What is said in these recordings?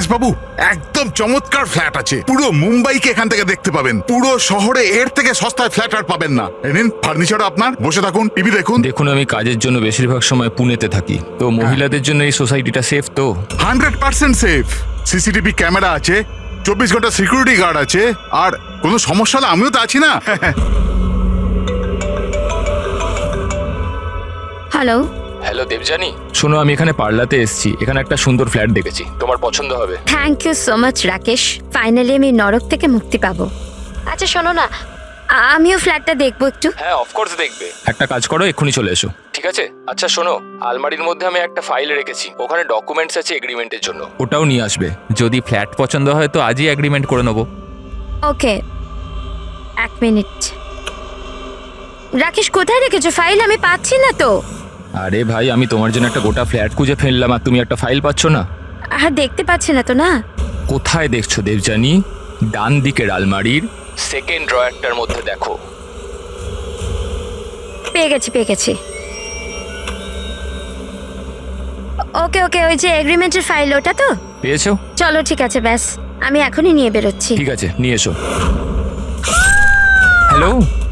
রাকেশ বাবু, একদম চমৎকার ফ্ল্যাট আছে। পুরো মুম্বাইকে এখান থেকে দেখতে পাবেন। পুরো শহরে এর থেকে সস্তায় ফ্ল্যাট আর পাবেন না। নিন ফার্নিচার আপনার, বসে থাকুন, টিভি দেখুন। দেখুন, আমি কাজের জন্য বেশিরভাগ সময় পুনেতে থাকি, তো মহিলাদের জন্য এই সোসাইটিটা সেফ তো? 100% সেফ। সিসিটিভি ক্যামেরা আছে, 24 ঘন্টা সিকিউরিটি গার্ড আছে, আর কোনো সমস্যা হলে আমিও তো আছি না। হ্যালো। হ্যালো দেবজানি, শোনো, আমি এখানে পার্লাতে এসেছি। এখানে একটা সুন্দর ফ্ল্যাট দেখেছি, তোমার পছন্দ হবে। Thank you so much Rakesh, finally আমি নরক থেকে মুক্তি পাবো। আচ্ছা শোনো না, আমিও ফ্ল্যাটটা দেখবো একটু। হ্যাঁ, অফকোর্স দেখবে। একটা কাজ করো, এক্ষুনি চলে এসো, ঠিক আছে? আচ্ছা শোনো, আলমারির মধ্যে আমি একটা ফাইল রেখেছি, ওখানে ডকুমেন্টস আছে এগ্রিমেন্টের জন্য, ওটাও নিয়ে আসবে। যদি ফ্ল্যাট পছন্দ হয় তো আজই এগ্রিমেন্ট করে নেবো। ওকে, এক মিনিট। রাকেশ, কোথায় রেখেছো ফাইল? আমি পাচ্ছি না তো। আরে ভাই, আমি তোমার জন্য একটা গোটা ফ্ল্যাট খুঁজে ফেললাম আর তুমি একটা ফাইল পাচ্ছ না? আর দেখতে পাচ্ছি না তো। না, কোথায় দেখছো দেবজানি? ডান দিকের আলমারির সেকেন্ড ড্রয়ারটার মধ্যে দেখো। পেয়ে গেছি। ওকে ওকে, ওই যে এগ্রিমেন্টের ফাইল, ওটা তো? পেয়েছো? চলো ঠিক আছে, ব্যাস আমি এখনই নিয়ে বেরোচ্ছি। ঠিক আছে, নিয়ে এসো। হ্যালো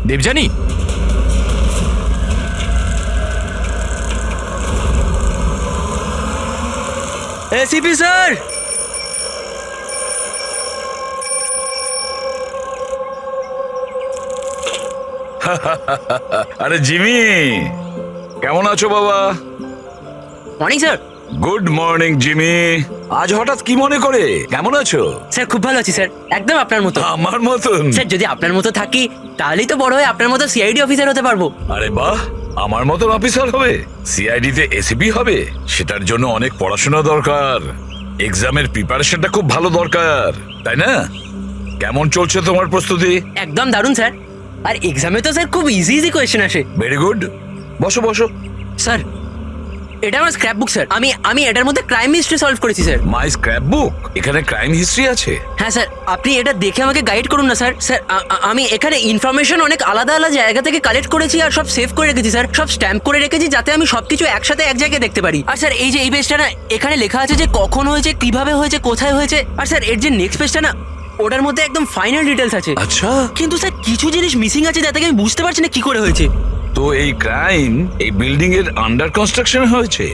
দেবজানি। এসিপি স্যার, আরে জিমি, কেমন আছো বাবা? Morning sir. Good morning Jimmy. আজ হঠাৎ কি মনে করে? কেমন আছো? স্যার খুব ভালো আছি স্যার, একদম আপনার মতো। আমার মতন? স্যার যদি আপনার মতো থাকি তাহলেই তো বড় হয়ে আপনার মতো সিআইডি অফিসার হতে পারবো। আরে বাহ, আমার মতন অফিসার হবে? সিআইডি তে এসিপি হবে? সেটার জন্য অনেক পড়াশোনা দরকার, এক্সামের প্রিপারেশনটা খুব ভালো দরকার, তাই না? কেমন চলছে তোমার প্রস্তুতি? একদম দারুণ স্যার, আর এক্সামে তো স্যার খুব ইজি কোয়েশ্চেন আসে। ভেরি গুড, বসো বসো। স্যার এটা আমার স্ক্র্যাপ বুক স্যার, আমি এটার মধ্যে ক্রাইম হিস্ট্রি সলভ করেছি স্যার। মাই স্ক্র্যাপ বুক? এখানে ক্রাইম হিস্ট্রি আছে? হ্যাঁ স্যার, আপনি এটা দেখে আমাকে গাইড করুন না স্যার। স্যার আমি এখানে ইনফরমেশন অনেক আলাদা আলাদা জায়গা থেকে কালেক্ট করেছি আর সব সেভ করে রেখেছি স্যার, সব স্ট্যাম্প করে রেখেছি যাতে আমি সবকিছু একসাথে এক জায়গায় দেখতে পারি। আর স্যার এই যে এই পেজটা না, এখানে লেখা আছে যে কখন হয়েছে, কিভাবে হয়েছে, কোথায় হয়েছে। আর স্যার এর যে নেক্সট পেজটা না, ওটার মধ্যে একদম ফাইনাল ডিটেলস আছে। আচ্ছা, কিন্তু স্যার কিছু জিনিস মিসিং আছে যাতে আমি বুঝতে পারছি না কি করে হয়েছে। তো এই ক্রাইম এই বিল্ডিং এর আন্ডার কনস্ট্রাকশন হয়েছে?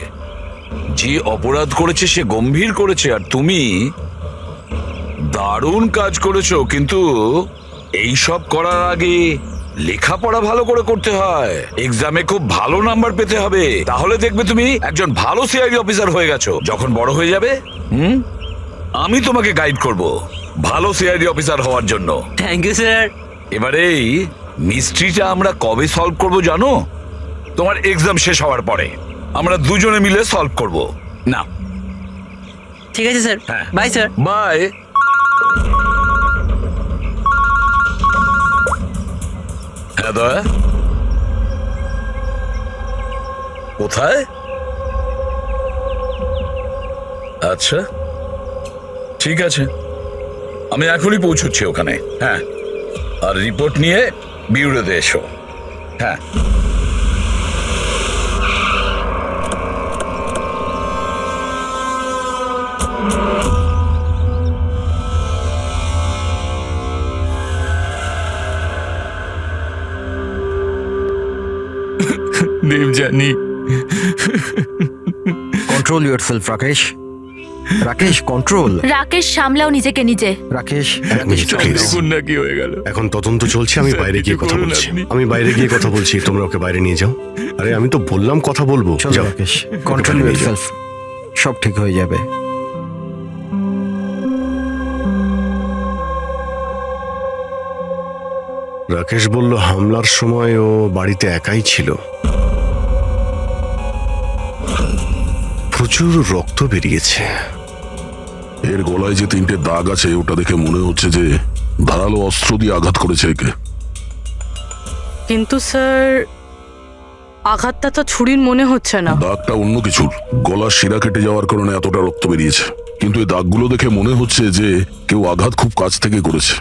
যে অপরাধ করেছে সে গম্ভীর করেছে, আর তুমি দারুণ কাজ করেছো। কিন্তু এই সব করার আগে লেখাপড়া ভালো করে করতে হয়, এক্সামে খুব ভালো নাম্বার পেতে হবে, তাহলে দেখবে তুমি একজন ভালো সিআইডি অফিসার হয়ে গেছো। যখন বড় হয়ে যাবে আমি তোমাকে গাইড করব ভালো সিআইডি অফিসার হওয়ার জন্য। Thank you sir. এবারে এই মিস্ট্রিটা আমরা কবে সলভ করব জানো? তোমার এক্সাম শেষ হওয়ার পরে আমরা দুজনে মিলে সলভ করব। না, ঠিক আছে স্যার, হ্যাঁ। Bye sir. বাই। হ্যাঁ দয়া, কোথায়? আচ্ছা ঠিক আছে, আমি এখনই পৌঁছচ্ছি ওখানে। হ্যাঁ, আর রিপোর্ট নিয়ে বিউরোতে এসো। হ্যাঁ। Debjani, control yourself Rakesh. Rakesh control. Rakesh সামলাও নিজেকে নিজে। রাকেশ এক মিনিট, মিনিট please। দেখুন না কি হয়ে গেল। এখন তদন্ত চলছে, আমি বাইরে গিয়ে কথা বলছি। আমি বাইরে গিয়ে কথা বলছি, তোমরা ওকে বাইরে নিয়ে যাও। আরে আমি তো বললাম কথা বলবো। চলো যাও। রাকেশ, কন্ট্রোল ইয়োরসেলফ, সব ঠিক হয়ে যাবে। রাকেশ বলল হামলার সময় ও বাড়িতে একাই ছিল। প্রচুর রক্ত বেরিয়েছে। এর গলায় যে 3টে দাগ আছে ওটা দেখে মনে হচ্ছে যে ধারালো অস্ত্র দিয়ে আঘাত করেছে একে। কিন্তু স্যার আঘাতটা তো ছুরির মনে হচ্ছে না। দাগটা অন্য কিছুর, গলার শিরা কেটে যাওয়ার কারণে এতটা রক্ত বেরিয়েছে। কিন্তু এই দাগগুলো দেখে মনে হচ্ছে যে কেউ আঘাত খুব কাছ থেকে করেছে।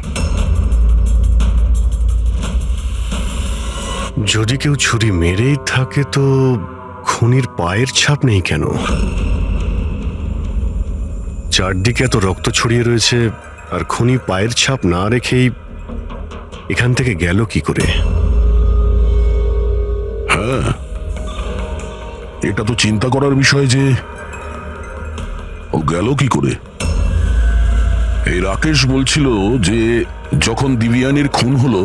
যদি কেউ ছুরি মেরেই থাকে তো খুনির পায়ের ছাপ নেই কেন? চারদিকে এত রক্ত ছড়িয়ে রয়েছে আর খুনি পায়ের ছাপ না রেখেই এখান থেকে গেল কি করে? হ্যাঁ, এটা তো চিন্তা করার বিষয় যে ও গেল কি করে। এই রাকেশ বলছিল যে যখন দিব্যানীর খুন হলো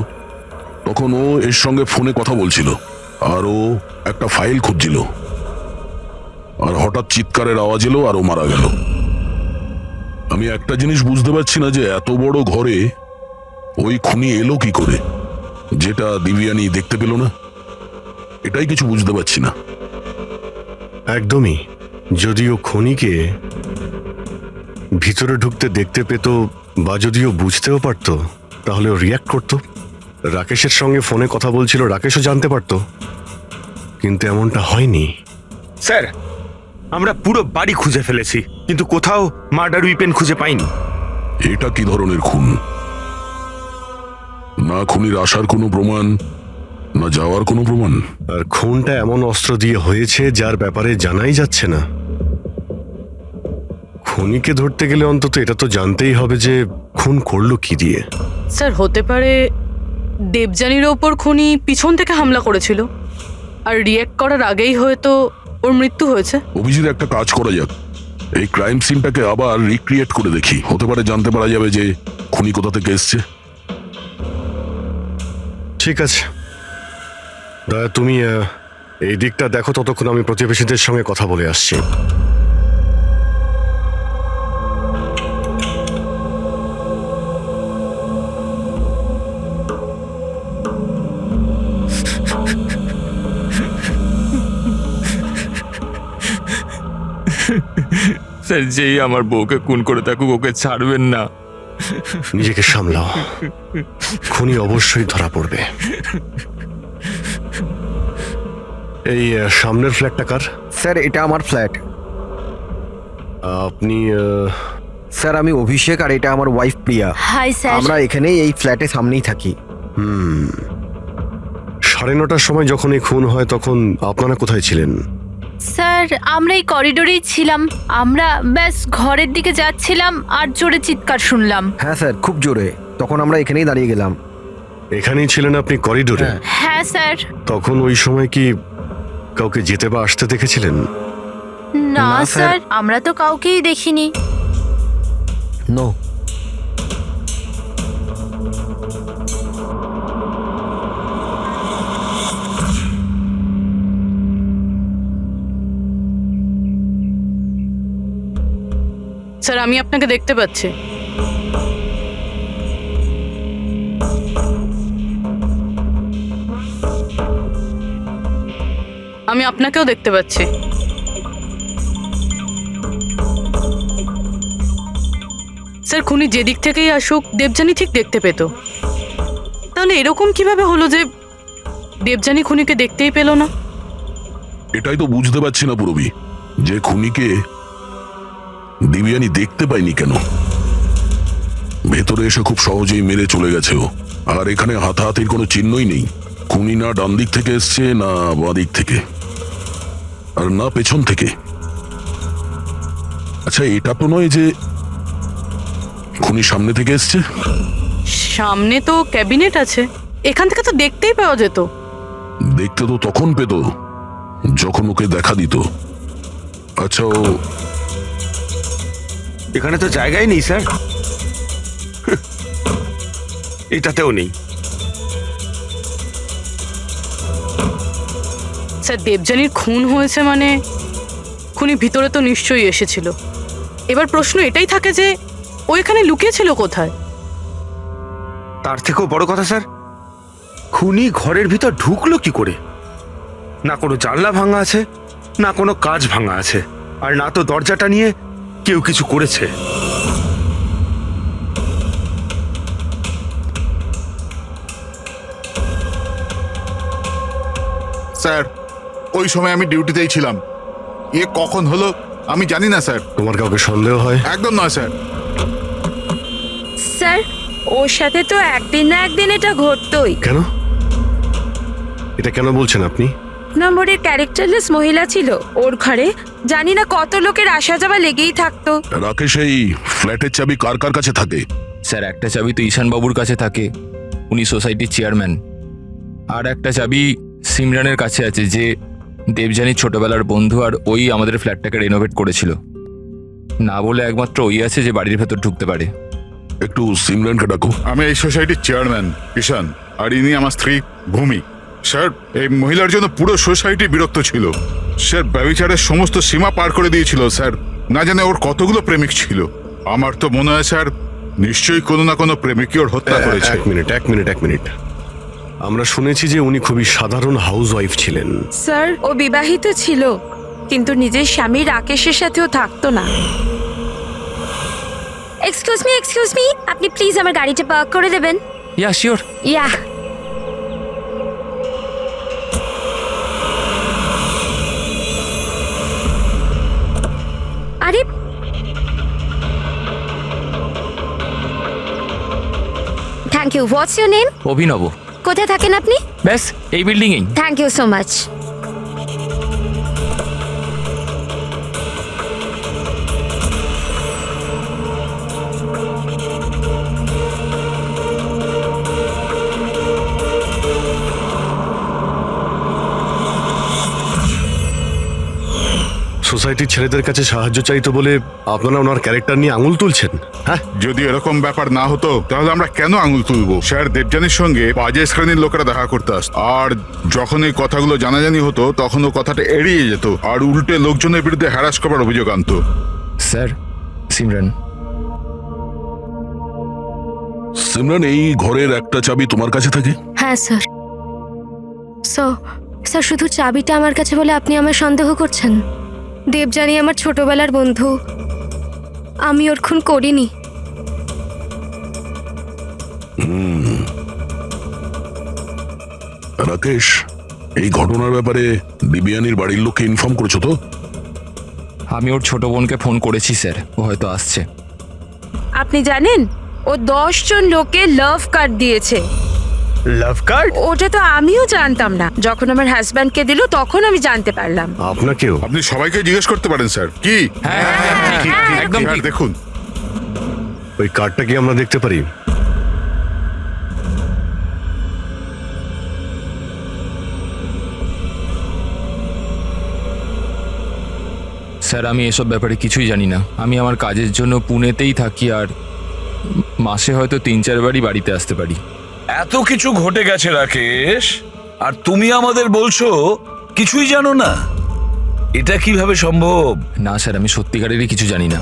তখন ও এর সঙ্গে ফোনে কথা বলছিল আর ও একটা ফাইল খুঁজছিল, আর হঠাৎ চিৎকারের আওয়াজ এলো আর ও মারা গেল। আমি একটা জিনিস বুঝতে পারছি না যে এত বড় ঘরে ওই খুনি এলো কি করে, যেটা দিব্যানী দেখতে পেল না। এটাই কিছু বুঝতে পারছি না। একদমই। যদিও খনিকে ভিতরে ঢুকতে দেখতে পেত বা যদিও বুঝতেও পারত তাহলে ও রিয়াক্ট করত। রাকেশের সঙ্গে ফোনে কথা বলছিল, রাকেশও জানতে পারত, কিন্তু এমনটা হয়নি। স্যার, আমরা পুরো বাড়ি খুঁজে ফেলেছি কিন্তু কোথাও মার্ডার উইপেন খুঁজে পাইনি। এটা কি ধরনের খুন? না খুনির আসার কোনো প্রমাণ, না যাওয়ার কোনো প্রমাণ। আর খুনটা এমন অস্ত্র দিয়ে হয়েছে যার ব্যাপারে জানাই যাচ্ছে না। খুনিকে ধরতে গেলে অন্তত এটা তো জানতেই হবে যে খুন করলো কি দিয়ে। স্যার হতে পারে দেবযানীর ওপর খুনি পিছন থেকে হামলা করেছিল আর রিয়্যাক্ট করার আগেই হয়তো ওর মৃত্যু হয়েছে। অভিজিৎ, একটা কাজ করা যাক, এই ক্রাইম সিনটাকে আবার রিক্রিয়েট করে দেখি। হতে পারে জানতে পারা যাবে যে খুনি কোথা থেকে এসছে। ঠিক আছে দয়া, তুমি এই দিকটা দেখো, ততক্ষণ আমি প্রতিবেশীদের সঙ্গে কথা বলে আসছি। স্যার, যেই আমার বউকে খুন করে থাকুক ওকে ছাড়বেন না। নিজেকে সামলাও, খুনি অবশ্যই ধরা পড়বে। এই সামনের ফ্ল্যাটটা কার? স্যার এটা আমার ফ্ল্যাট। আপনি স্যার আমি অভিষেক আর এটা আমার ওয়াইফ প্রিয়া। Hi sir. আমরা এখানেই এই ফ্ল্যাটের সামনেই থাকি। 9:30টার সময় যখন এই খুন হয় তখন আপনারা কোথায় ছিলেন? স্যার আমরা এই করিডোরেই ছিলাম। আমরা ব্যাস ঘরের দিকে যাচ্ছিলাম আর জোরে চিৎকার শুনলাম। হ্যাঁ স্যার, খুব জোরে। তখন আমরা এখানেই দাঁড়িয়ে গেলাম। এখানেই ছিলেন আপনি করিডোরে? হ্যাঁ স্যার। তখন ওই সময় কি কাউকে যেতে বা আসতে দেখেছিলেন? না না, স্যার। স্যার, আমরা তো কাউকেই দেখিনি। নো। স্যার আমি আপনাকে দেখতে পাচ্ছি। আমি আপনাকেও দেখতে পাচ্ছি। স্যার খুনি যেদিক থেকেই আসুক দেবযানী ঠিক দেখতে পেত। তাহলে এরকম কিভাবে হলো যে দেবযানী খুনিকে দেখতেই পেল না? এটাই তো বুঝতে পারছি না পুরবি, যে খুনিকে দিব্যানী দেখতে পাইনি কেন। ভেতরে এসে খুব সহজেই মেরে চলে গেছে ও, আর এখানে হাতাহাতির কোনো চিহ্নই নেই। খুনি না ডান দিক থেকে এসছে, না বাঁ দিক থেকে, আর না পেছন থেকে। আচ্ছা, এটা তো নয় যে খুনি সামনে থেকে এসছে? সামনে তো ক্যাবিনেট আছে, এখান থেকে তো দেখতেই পাওয়া যেত। দেখতে তো তখন পেত যখন ওকে দেখা দিত। আচ্ছা, ও এখানে তো জায়গাই নেই স্যার। এটাতেও নেই। স্যার দেবযানীর খুন হয়েছে মানে খুনি ভিতরে তো নিশ্চয়ই এসেছিল। এবার প্রশ্ন এটাই থাকে যে ও এখানে লুকিয়েছিল কোথায়? তার থেকেও বড় কথা স্যার, খুনি ঘরের ভিতর ঢুকলো কি করে? না কোনো জানলা ভাঙা আছে, না কোনো কাঁচ ভাঙা আছে, আর না তো দরজাটা নিয়ে কেউ কিছু করেছে। স্যার, ওই সময় আমি ডিউটিতেই ছিলাম। কখন হলো আমি জানি না স্যার। তোমার কাউকে সন্দেহ হয়? একদম নয় স্যার। স্যার ওর সাথে তো একদিন না একদিন এটা ঘটতোই। কেন? এটা কেন বলছেন আপনি? নম্বরের ক্যারেক্টারলেস মহিলা ছিল ওর ঘরে। জানি না কত লোকের আসা যাওয়া লেগেই থাকতো। রাকেশ, এই ফ্ল্যাটের চাবি কার কার কাছে থাকে? স্যার একটা চাবি তো ঈশান বাবুর কাছে থাকে, উনি সোসাইটির চেয়ারম্যান। আর একটা চাবি সিমরানের কাছে আছে, যে দেবযানীর ছোটবেলার বন্ধু, আর ওই আমাদের ফ্ল্যাটটাকে রেনোভেট করেছিল। না বলে একমাত্র ওই আছে যে বাড়ির ভেতর ঢুকতে পারে। একটু সিমরানকে ডাকো। আমি এই সোসাইটির চেয়ারম্যান কিষান, আর ইনি আমার স্ত্রী ভূমি। স্যার, এই মহিলার জন্য পুরো সোসাইটি বিরক্ত ছিল। স্যার ব্যভিচারের সমস্ত সীমা পার করে দিয়েছিল। স্যার না জানে ওর কতগুলো প্রেমিক ছিল। আমার তো মনে হয় স্যার নিশ্চয়ই কোনো না কোনো প্রেমিকই ওর হত্যা করেছে। এক মিনিট। আমরা শুনেছি যে উনি খুবই সাধারণ হাউস ওয়াইফ ছিলেন। স্যার ও বিবাহিত ছিল, কিন্তু নিজের স্বামী রাকেশের সাথেও থাকতো না। এক্সকিউজ মি, আপনি প্লিজ আমার গাড়িটা পার্ক করে দেবেন? Yeah sure. ইয়া। আরে thank you. What's your name? Abhinav. কোথায় থাকেন আপনি? ব্যাস এই বিল্ডিংয়েই। Thank you so much. সোসাইটির ছেলেদের কাছে সাহায্য চাইতো বলে আপনারা ওনার ক্যারেক্টার নিয়ে আঙুল তুলছেন? হ্যাঁ, যদি এরকম ব্যাপার না হতো তাহলে আমরা কেন আঙুল তুলবো? স্যার দেবযানীর সঙ্গে বাজে শ্রেণীর লোকেরা দেখা করতে আসতো, আর যখন এই কথাগুলো জানাজানি হতো তখন ও কথাটা এড়িয়ে যেত আর উল্টে লোকজনের বিরুদ্ধে হ্যারাস করার অভিযোগ আনতো। স্যার সিমরান। সিমরান, এই ঘরের একটা চাবি তোমার কাছে থাকে? হ্যাঁ স্যার। স্যার শুধু চাবিটা আমার কাছে বলে আপনি আমার সন্দেহ করছেন? দেবযানী আমার ছোটবেলার বন্ধু, আমি ওর খুন করিনি। রাকেশ, এই ঘটনার ব্যাপারে দিব্যানীর বাড়ির লোককে ইনফর্ম করেছো তো? আমি ওর ছোট বোনকে ফোন করেছি স্যার, ও হয়তো আসছে। আপনি জানেন ও 10 জন লোকে লাভ কার্ড দিয়েছে। লাভ কার্ড? ওটা তো আমিও জানতাম না, যখন আমার হাজব্যান্ডকে দিল তখন আমি জানতে পারলাম। আপনাকেও? আপনি সবাইকে জিজ্ঞেস করতে পারেন স্যার। কি একদম ঠিক। দেখুন ওই কার্ডটা কি আমরা দেখতে পারি? স্যার আমি এসব ব্যাপারে কিছুই জানি না। আমি আমার কাজের জন্য পুনেতেই থাকি, আর মাসে হয়তো 3-4 বারই বাড়িতে আসতে পারি। এত কিছু ঘটে গেছে রাকেশ, আর তুমি আমাদের বলছো কিছুই জানো না? এটা কিভাবে সম্ভব? না স্যার, আমি সত্যিকারেরই কিছু জানি না,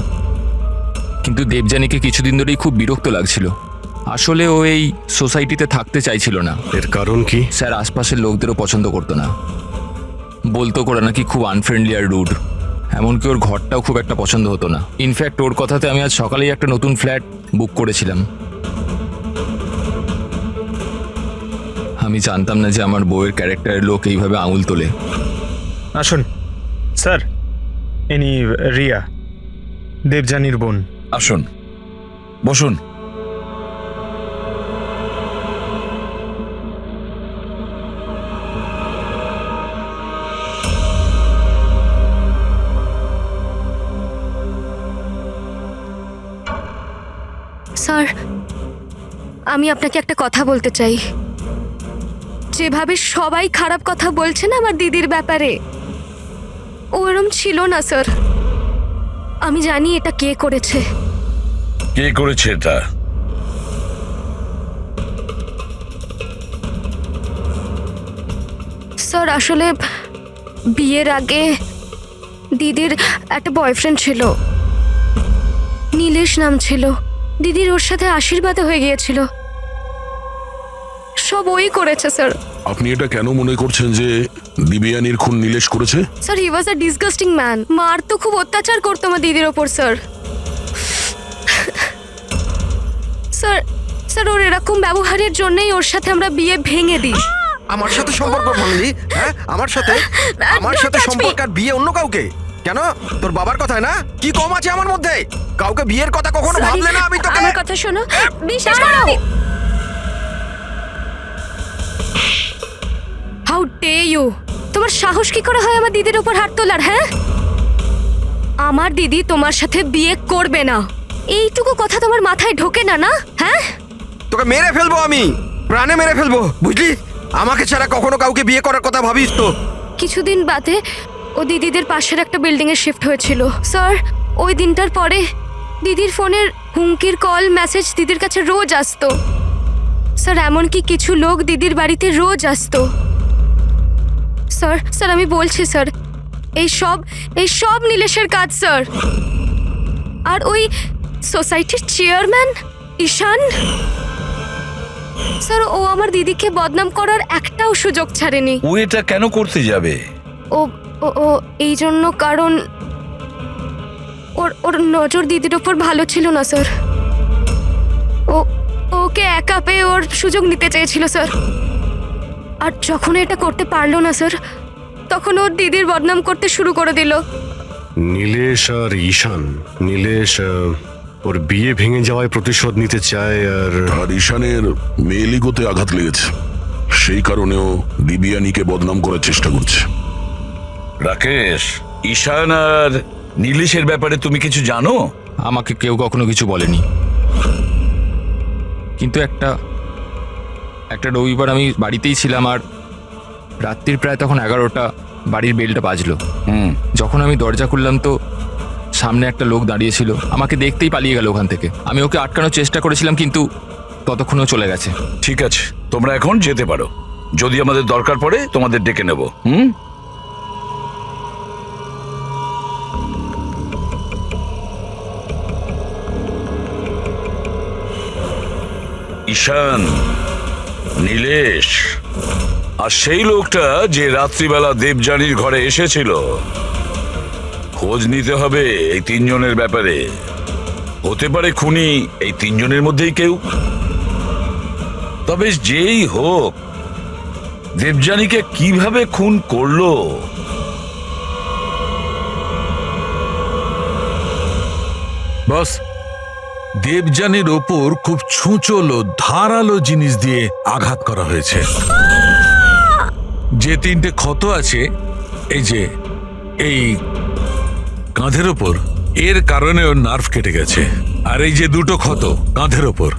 কিন্তু দেবযানীকে কিছুদিন ধরেই খুব বিরক্ত লাগছিল। আসলে ও এই সোসাইটিতে থাকতে চাইছিল না। এর কারণ কি? স্যার আশপাশের লোকদেরও পছন্দ করতো না, বলতো করে নাকি খুব আনফ্রেন্ডলি আর রুড। এমনকি ওর ঘরটাও খুব একটা পছন্দ হতো না। ইনফ্যাক্ট ওর কথাতে আমি আজ সকালেই একটা নতুন ফ্ল্যাট বুক করেছিলাম। আমি জানতাম না যে আমার বউয়ের ক্যারেক্টারের লোক এইভাবে আঙুল তোলে। আসুন স্যার, ইনি রিয়া, দেবযানীর বোন। আসুন, বসুন। স্যার আমি আপনাকে একটা কথা বলতে চাই। যেভাবে সবাই খারাপ কথা বলছে না আমার দিদির ব্যাপারে, ও এরম ছিল না স্যার। আমি জানি এটা কে করেছে। কে করেছে এটা? স্যার আসলে বিয়ের আগে দিদির একটা বয়ফ্রেন্ড ছিল, নীলেশ নাম ছিল। দিদির ওর সাথে আশীর্বাদে হয়ে গিয়েছিল। সব ওই করেছে স্যার। আপনি এটা কেন মনে করছেন যে দিব্যানীর খুন নীলেশ করেছে? Sir he was a disgusting man. মার তো খুব অত্যাচার করতো আমার দিদির ওপর স্যার। স্যার স্যার ওর এরকম ব্যবহারের জন্যই ওর সাথে আমরা বিয়ে ভেঙে দিই। আমার সাথে সম্পর্ক ভাঙলি? হ্যাঁ, আমার সাথে সম্পর্ক আর বিয়ে অন্য কাউকে? কেন? তোর বাবার কথায় না? কি কম আছে আমার মধ্যে? কাউকে বিয়ের কথা কখনো ভাবলে না? আমি তোকে আমার কথা শোনো, বিশ্বাস করো। How dare you! তোমার সাহস কি করে হয় আমার দিদির উপর হাত তোলার? হ্যাঁ, আমার দিদি তোমার সাথে বিয়ে করবে না, এইটুকু কথা তোমার মাথায় ঢোকে না? না, হ্যাঁ? তোকে মেরে ফেলবো, আমি প্রাণে মেরে ফেলবো, বুঝলি? আমাকে ছাড়া কখনো কাউকে বিয়ে করার কথা ভাবিস তো? কিছুদিন বাদে ও দিদিদের পাশের একটা বিল্ডিং এ শিফট হয়েছিল স্যার। ওই দিনটার পরে দিদির ফোনের হুমকির কল মেসেজ দিদির কাছে রোজ আসতো স্যার। এমনকি কিছু লোক দিদির বাড়িতে রোজ আসতো স্যার। স্যার আমি বলছি স্যার, এই সব নীলেশের কাজ স্যার। আর ওই সোসাইটির চেয়ারম্যান ঈশান স্যার, ও আমার দিদিকে বদনাম করার একটাও সুযোগ ছাড়েনি। ও এটা কেন করতে যাবে? ও ও ও এই জন্য, কারণ ওর নজর দিদির ওপর ভালো ছিল না স্যার। ও ওকে একা পেয়ে ওর সুযোগ নিতে চেয়েছিল স্যার। আর যখন এটা করতে পারলো না স্যার, তখন ওর দিদির বদনাম করতে শুরু করে দিল। নীলেশ আর ঈশান, নীলেশ ওর বিয়ে ভেঙে যাওয়ায় প্রতিশোধ নিতে চায়, আর ঈশানের মেয়েলিগোতে আঘাত লেগেছে, সেই কারণেও দিবিয়ানিকে বদনাম করার চেষ্টা করছে। রাকেশ, ঈশান আর নীলেশের ব্যাপারে তুমি কিছু জানো? আমাকে কেউ কখনো কিছু বলেনি, কিন্তু একটা রবিবার আমি বাড়িতেই ছিলাম, আর রাত্রির প্রায় তখন 11টা, বাড়ির বেলটা বাজলো। যখন আমি দরজা খুললাম তো সামনে একটা লোক দাঁড়িয়েছিল, আমাকে দেখতেই পালিয়ে গেল ওখান থেকে। আমি ওকে আটকানোর চেষ্টা করেছিলাম, কিন্তু ততক্ষণও চলে গেছে। ঠিক আছে, তোমরা এখন যেতে পারো। যদি আমাদের দরকার পড়ে তোমাদের ডেকে নেব। ঈশান, নীলেশ আর সেই লোকটা যে রাত্রিবেলা দেবযানীর ঘরে এসেছিল, খোঁজ নিতে হবে এই তিনজনের ব্যাপারে। হতে পারে খুনি এই তিনজনের মধ্যেই কেউ। তবে যেই হোক, দেবযানীকে কিভাবে খুন করলো বস, দেবযানীর ওপর খুব ছুঁচলো ধারালো জিনিস দিয়ে আঘাত করা হয়েছে। যে 3টে ক্ষত আছে, এই যে এই কাঁধের ওপর, এর কারণে ওর নার্ভ কেটে গেছে। আর এই যে 2টো ক্ষত কাঁধের ওপর,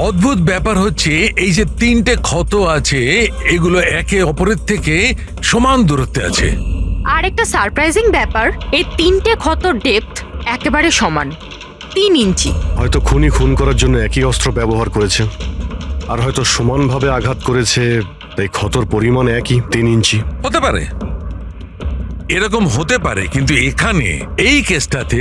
অদ্ভুত ব্যাপার হচ্ছে এই যে 3টে ক্ষত আছে, এগুলো একে অপরের থেকে সমান দূরত্বে আছে। আর একটা সারপ্রাইজিং ব্যাপার, এই 3টে ক্ষতর ডেপথ একেবারে সমান, 3 ইঞ্চি। হয়তো খুনি খুন করার জন্য একই অস্ত্র ব্যবহার করেছে, আর হয়তো সমানভাবে আঘাত করেছে, তাই ক্ষতর পরিমাণ একই, 3 ইঞ্চি। হতে পারে, এরকম হতে পারে, কিন্তু এখানে এই কেসটাতে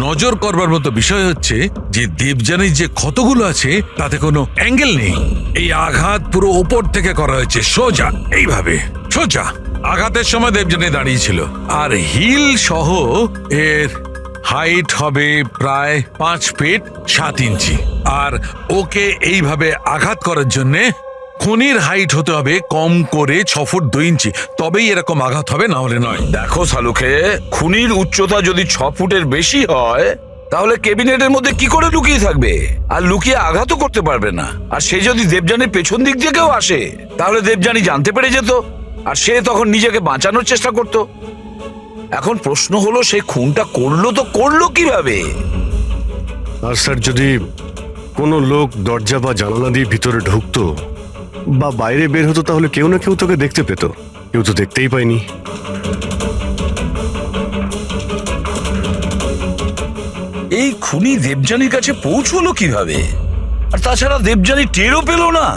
নজর করবার মতো বিষয় হচ্ছে যে দেবযানীর যে ক্ষতগুলো আছে তাতে কোনো অ্যাঙ্গেল নেই। এই আঘাত পুরো ওপর থেকে করা হয়েছে, সোজা, এইভাবে সোজা। আঘাতের সময় দেবযানী দাঁড়িয়েছিল, আর হিল সহ এর হাইট হবে প্রায় 5 ফিট 7 ইঞ্চি। আর ওকে এইভাবে আঘাত করার জন্যে খুনির হাইট হতে হবে কম করে 6 ফুট 2 ইঞ্চি, তবেই এরকম আঘাত হবে, না হলে নয়। দেখো সালুকে, খুনির উচ্চতা যদি 6 ফুটের বেশি হয়, তাহলে ক্যাবিনেটের মধ্যে কি করে লুকিয়ে থাকবে? আর লুকিয়ে আঘাতও করতে পারবে না। আর সে যদি দেবযানীর পেছন দিক দিয়ে কেউ আসে, তাহলে দেবযানী জানতে পেরে যেত, আর সে তখন নিজেকে বাঁচানোর চেষ্টা করত। এখন প্রশ্ন হলো, সে খুনটা করলো তো করলো কিভাবে? আর স্যার, যদি কোনো লোক দরজা বা জানালা দিয়ে ভিতরে ঢুকতো বা বাইরে বের হতো, তাহলে কেউ না কেউ তোকে দেখতে পেত। কেউ তো দেখতেই পায়নি। এই খুনি দেবযানীর কাছে পৌঁছলো কিভাবে? আর তাছাড়া দেবযানী টেরও পেল না।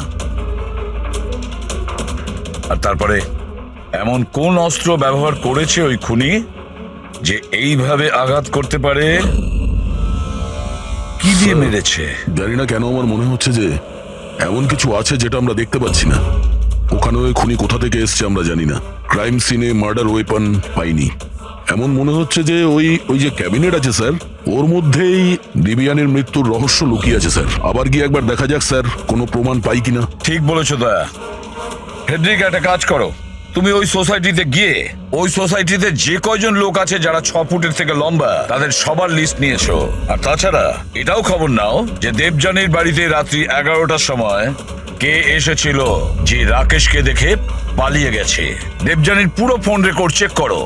আর তারপরে এমন কোন অস্ত্র ব্যবহার করেছে ওই খুনি যে এইভাবে আঘাত করতে পারে? কি দিয়ে মেরেছে? জানি না কেন আমার মনে হচ্ছে যে এমন কিছু আছে যেটা আমরা দেখতে পাচ্ছি না। ওখানে ওই খুনি কোথা থেকে এসছে আমরা জানি না। ক্রাইম সিনে মার্ডার ওয়েপন পাইনি। এমন মনে হচ্ছে যে ওই যে ক্যাবিনেট আছে স্যার, ওর মধ্যেই দিবিয়ানের মৃত্যুর রহস্য লুকিয়ে আছে স্যার। আবার গিয়ে একবার দেখা যাক স্যার, কোনো প্রমাণ পাই কিনা। ঠিক বলেছো দয়া। ফেডরিক, একটা কাজ করো, তুমি ওই সোসাইটিতে গিয়ে ওই সোসাইটিতে যে কয়জন লোক আছে যারা 6 ফুটের থেকে লম্বা, তাদের সবার লিস্ট নিয়েছো। আর তাছাড়া এটাও খবর নাও যে দেবযানীর বাড়িতে রাত্রি 11টার সময় কে এসেছিল যে রাকেশকে দেখে পালিয়ে গেছে। দেবযানীর পুরো ফোন রেকর্ড চেক করো,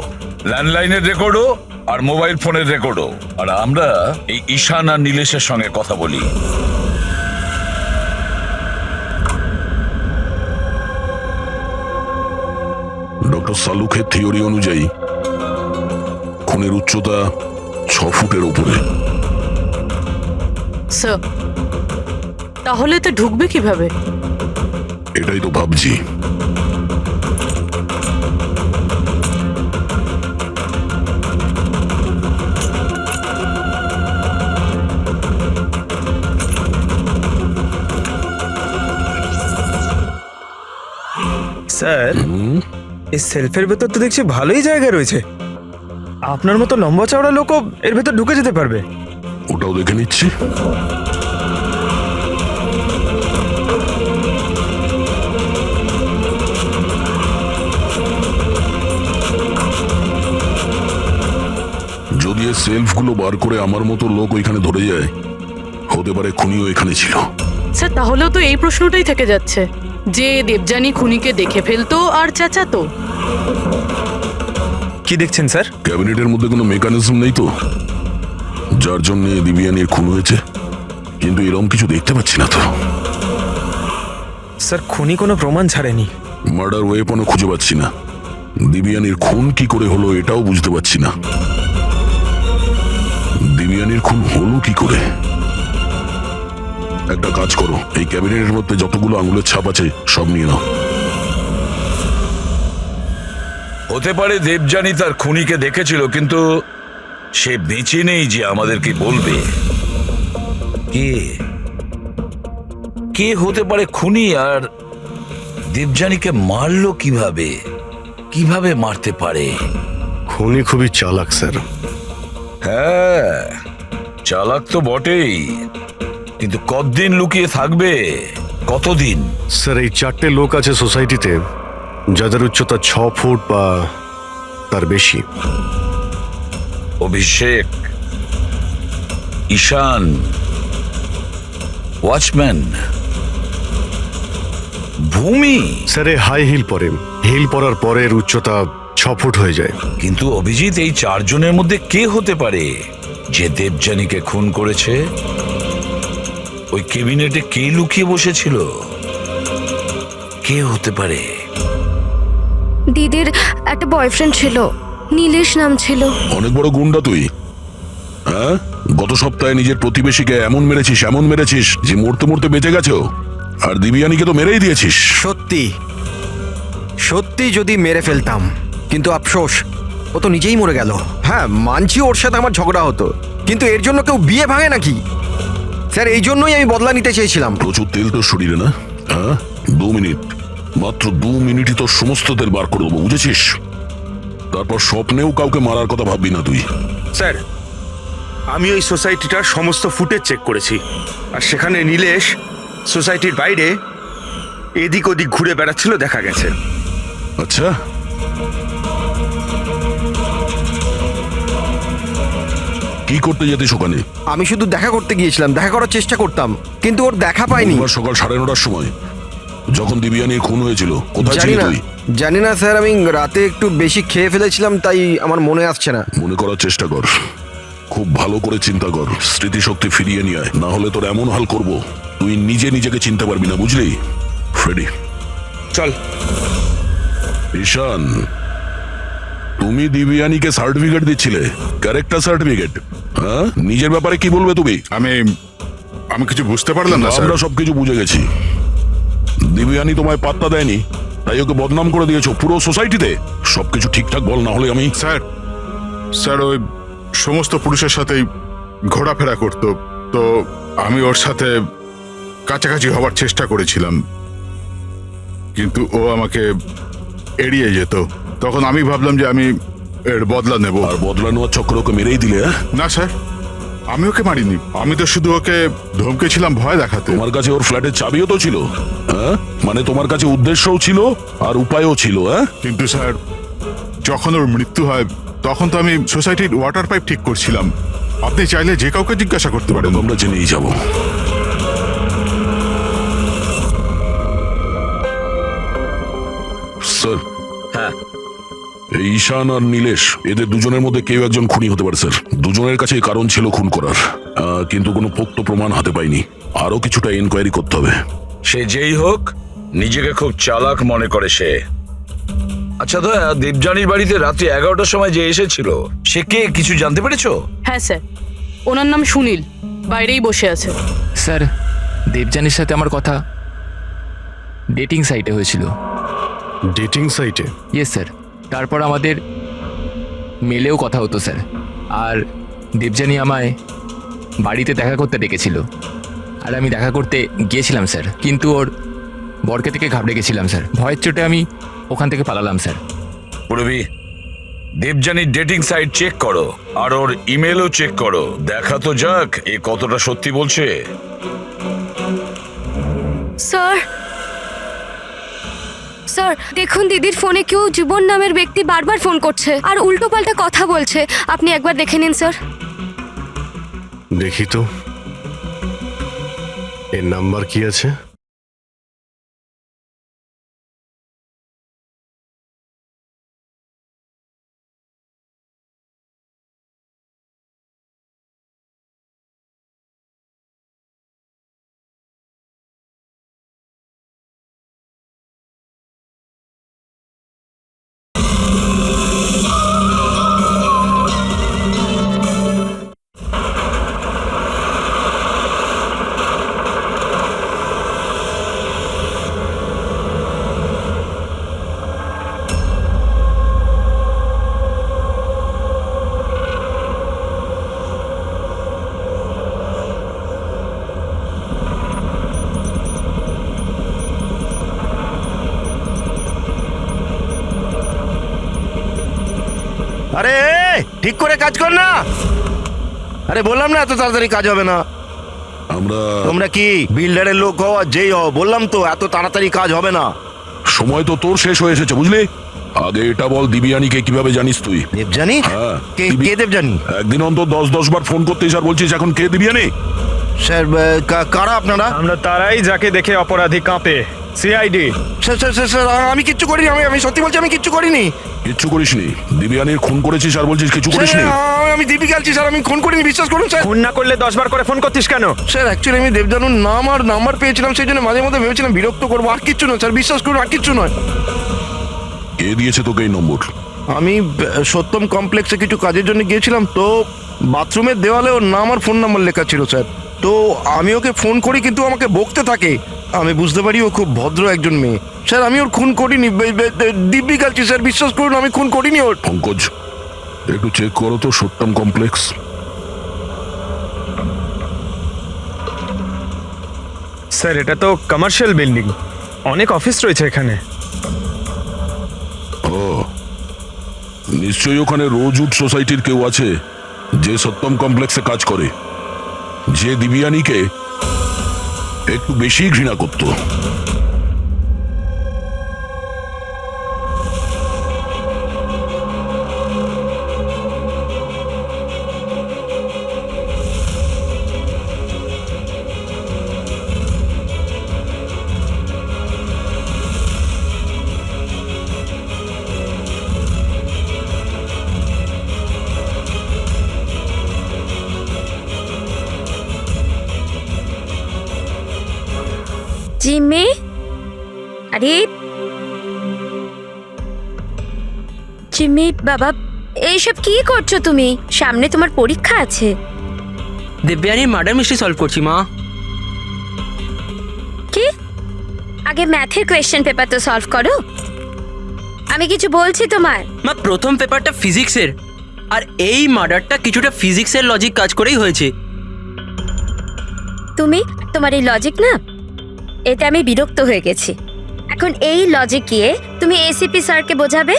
ল্যান্ডলাইনের রেকর্ডও আর মোবাইল ফোনের রেকর্ডও। আর আমরা এই ঈশান আর নীলেশের সঙ্গে কথা বলি। ডক্টর সালুখের থিওরি অনুযায়ী খুনের উচ্চতা 6 ফুটের উপরে। স্যার তাহলে তো ঢুকবে কিভাবে? এটাই তো ভাবছি। স্যার এই সেলফের ভেতর তো দেখছি ভালোই জায়গা রয়েছে। আপনার মতো লম্বা চওড়া লোকও এর ভেতর ঢুকে যেতে পারবে। ওটাও দেখে নিচ্ছি। যদি এই সেলফগুলো বার করে আমার মতো লোক ওইখানে ধরে যায়, হতে পারে খুনিও এখানে ছিল। স্যার তাহলেও তো এই প্রশ্নটাই থেকে যাচ্ছে যে দেবযানী খুনিকে দেখে ফেলতো আর চেঁচাতো। কি দেখছেন স্যার? ক্যাবিনেটের মধ্যে কোনো মেকানিজম নেই তো, যার জন্য দিবিয়ানির খুন হয়েছে, কিন্তু এরকম কিছু দেখতে পাচ্ছি না তো। স্যার খুনি কোনো প্রমাণ ছাড়েনি। মার্ডার ওয়েপনও খুঁজে পাচ্ছি না। দিবিয়ানির খুন কি করে হলো এটাও বুঝতে পারছি না। দিবিয়ানির খুন হলো কি করে? একটা কাজ করো, এই ক্যাবিনেটের মধ্যে যতগুলো আঙুলের ছাপ আছে সব নিয়ে নাও। হতে পারে দেবযানী তার খুনিকে দেখেছিল, কিন্তু সে বেঁচে নেই যে আমাদেরকে বলবে। কে কে হতে পারে খুনি, আর দেবযানীকে মারলো কিভাবে? কিভাবে মারতে পারে? খুনি খুবই চালাক স্যার। হ্যাঁ, চালাক তো বটেই, কিন্তু কতদিন লুকিয়ে থাকবে? কতদিন? স্যার এই 4টে লোক আছে সোসাইটিতে যাদের উচ্চতা 6 ফুট বা তার বেশি। অভিষেক, ঈশান, ওয়াচম্যান, ভূমি। স্যার এ হাই হিল পরে, হিল পরার পরের উচ্চতা 6 ফুট হয়ে যায়। কিন্তু অভিজিৎ, এই 4 জনের মধ্যে কে হতে পারে যে দেবযানীকে খুন করেছে? ওই ক্যাবিনেটে কে লুকিয়ে বসেছিল? কে হতে পারে? দিদির একটা বয়ফ্রেন্ড ছিল, নীলেশ নাম ছিল। অনেক বড় গুন্ডা তুই, হ্যাঁ? গত সপ্তাহে নিজের প্রতিবেশীকে এমন মেরেছিস যে মরতে মরতে বেঁচে গেছো, আর দিবিয়ানিকে তো মেরেই দিয়েছিস। সত্যি সত্যি যদি মেরে ফেলতাম, কিন্তু আফসোস ও তো নিজেই মরে গেল। হ্যাঁ মানছি ওর সাথে আমার ঝগড়া হতো, কিন্তু এর জন্য কেউ বিয়ে ভাঙে নাকি? স্যার এই জন্যই আমি বদলা নিতে চেয়েছিলাম। প্রচুর তেল তোর শরীরে না? হ্যাঁ, 2 মিনিট, মাত্র 2 মিনিটই তোর সমস্ত তেল বার করে দেবো, বুঝেছিস? তারপর স্বপ্নেও কাউকে মারার কথা ভাববি না তুই। স্যার আমি ওই সোসাইটিটার সমস্ত ফুটেজ চেক করেছি, আর সেখানে নীলেশ সোসাইটির বাইরে এদিক ওদিক ঘুরে বেড়াচ্ছিল দেখা গেছে। আচ্ছা, কি করতে যেতিস ওখানে? আমি শুধু দেখা করতে গিয়েছিলাম, দেখা করার চেষ্টা করতাম, কিন্তু ওর দেখা পাইনি। বুধবার সকাল 9:30টার সময় যখন দিবিয়ানির খুন হয়েছিল, কোথায় জানি ছিলি না তুই? জানি না স্যার, আমি রাতে একটু বেশি খেয়ে ফেলেছিলাম, তাই আমার মনে আসছে না। মনে করার চেষ্টা কর, খুব ভালো করে চিন্তা কর, স্মৃতিশক্তি ফিরিয়ে নিয়ে আয়, না হলে তোর এমন হাল করব তুই নিজেকে চিনতে পারবি না, বুঝলি? ফ্রেডি চল। ঈশান, তুমি দিবিয়ানিকে সার্টিফিকেট দিচ্ছিলে, ক্যারেক্টার সার্টিফিকেট, হ্যাঁ? নিজের ব্যাপারে কি বলবে তুমি? আমি কিছু বুঝতে পারলাম না স্যার। আমরা সবকিছু বুঝে গেছি। দিবিয়ানি তোমায় পাত্তা দেয়নি, তাই ওকে বদনাম করে দিয়েছো পুরো সোসাইটিতে। সবকিছু ঠিকঠাক বল, না হলে আমি। স্যার ওই সমস্ত পুরুষের সাথেই ঘোরাফেরা করতো, তো আমি ওর সাথে কাছাকাছি হওয়ার চেষ্টা করেছিলাম, কিন্তু ও আমাকে এড়িয়ে যেত। তখন আমি ভাবলাম যে আমি এর বদলা নেব। আর বদলা নেওয়ার চক্করে ওকে মেরেই দিলে? না স্যার, আমি ওকে মারিনি, আমি তো শুধু ওকে ধমকেছিলাম ভয় দেখাতে। তোমার কাছে ওর ফ্ল্যাটের চাবিও তো ছিল, হ্যাঁ? মানে তোমার কাছে উদ্দেশ্যও ছিল আর উপায়ও ছিল, হ্যাঁ? কিন্তু স্যার যখন ওর মৃত্যু হয় তখন তো আমি সোসাইটির ওয়াটার পাইপ ঠিক করছিলাম। আপনি চাইলে যে কাউকে জিজ্ঞাসা করতে পারেন। আমরা জেনেই যাব। স্যার, হ্যাঁ, এই ঈশান আর নীলেশ এদের দুজনের মধ্যে কেউ একজন খুনি হতে পারে স্যার। দুজনের কাছে কারণ ছিল খুন করার, কিন্তু কোনো পোক্ত প্রমাণ হাতে পাইনি। আরো কিছুটা এনকোয়ারি করতে হবে। সে যেই হোক নিজেকে খুব চালাক মনে করে সে। আচ্ছা দয়া, দেবযানীর বাড়িতে রাত্রি 11টার সময় যে এসেছিল সে কে, কিছু জানতে পেরেছো? হ্যাঁ স্যার, ওনার নাম সুনীল, বাইরেই বসে আছে। স্যার, দেবযানীর সাথে আমার কথা ডেটিং সাইটে হয়েছিল। ডেটিং সাইটে? Yes sir. তারপর আমাদের মেলেও কথা হতো স্যার। আর দেবযানী আমায় বাড়িতে দেখা করতে ডেকেছিল, আর আমি দেখা করতে গিয়েছিলাম স্যার। কিন্তু ওর বরকে থেকে ঘাবড়ে গেছিলাম স্যার। ভয়ের চোটে আমি ওখান থেকে পালালাম স্যার। পূরবী, দেবযানীর ডেটিং সাইট চেক করো আর ওর ইমেলও চেক করো। দেখা তো যাক এ কতটা সত্যি বলছে। স্যার, স্যার দেখুন, দিদির ফোনে কেউ জীবন নামের ব্যক্তি বারবার ফোন করছে আর উল্টোপাল্টা কথা বলছে। আপনি একবার দেখে নিন স্যার। দেখি তো এর নাম্বার কি আছে। আরে ঠিক করে কাজ কর না। আরে বললাম না এত তাড়াতাড়ি কাজ হবে না। আমরা তোমরা কি বিল্ডারের লোক হও আর যেই হও, বললাম তো এত তাড়াতাড়ি কাজ হবে না। সময় তো তোর শেষ হয়ে এসেছে, বুঝলি? আগে এটা বল, দিবিয়ানিকে কিভাবে জানিস তুই? দেবযানী? হ্যাঁ, কে দেবযানী? একদিন অন্তত 10 বার ফোন করতেই আর বলছিস এখন কে দিবিয়ানি? স্যার কারা আপনারা? আমরা তারাই যাকে দেখে অপরাধী কাঁপে, CID. Sir sir sir sir, আমি কিচ্ছু করিনি। আমি সত্যি বলছি, আমি কিচ্ছু করিনি। কিচ্ছু করিসনি? দিবিয়ানির খুন করেছিস আর বলছিস কিছু করিসনি? আমি দিবি গেলছি স্যার, আমি খুন করিনি, বিশ্বাস করুন স্যার। খুন না করলে 10 বার করে ফোন করতিস কেন? স্যার অ্যাকচুয়ালি আমি দেবজানুর নাম আর নাম্বার পেয়েছিলাম, সেই জন্য মাঝে মধ্যে ভেবেছিলাম বিরক্ত করবো, আর কিচ্ছু নয় স্যার, বিশ্বাস করুন, আর কিচ্ছু নয়। কে দিয়েছে তোকে এই নম্বর? আমি সত্যম কমপ্লেক্সে কিছু কাজের জন্য গিয়েছিলাম, তো বাথরুমের দেওয়ালে ওর নাম আর ফোন নাম্বার লেখা ছিল স্যার। তো আমি ওকে ফোন করি, কিন্তু আমাকে বকতে থাকে। আমি বুঝতে পারি ও খুব ভদ্র একজন মেয়ে। স্যার আমি ওর খুন করিনি, দিব্যি গেলছি স্যার, বিশ্বাস করুন আমি খুন করিনি ওর। পঙ্কজ, একটু চেক করো তো সত্যম কমপ্লেক্স। স্যার এটা তো কমার্শিয়াল বিল্ডিং, অনেক অফিস রয়েছে এখানে। ও, নিশ্চয়ই ওখানে রোজউড সোসাইটির কেউ আছে যে সত্যম কমপ্লেক্সে কাজ করে, যে দিবিয়ানিকে একটু বেশি ঘৃণা করতো। জিম্মি, আরে জিম্মি বাবা, এইসব কি করছো তুমি? সামনে তোমার পরীক্ষা আছে। দেবযানীর মার্ডার মিস্ট্রি সলভ করছি মা। কি? আগে ম্যাথের কোয়েশ্চেন পেপার তো সলভ করো। আমি কিছু বলছি তোমার। মা প্রথম পেপারটা ফিজিক্সের, আর এই মার্ডারটা কিছুটা ফিজিক্সের লজিক কাজ করেই হয়েছে। তোমার এই লজিক না, এতে আমি বিরক্ত হয়ে গেছি। এখন এই লজিক গিয়ে তুমি এসিপি স্যারকে বোঝাবে,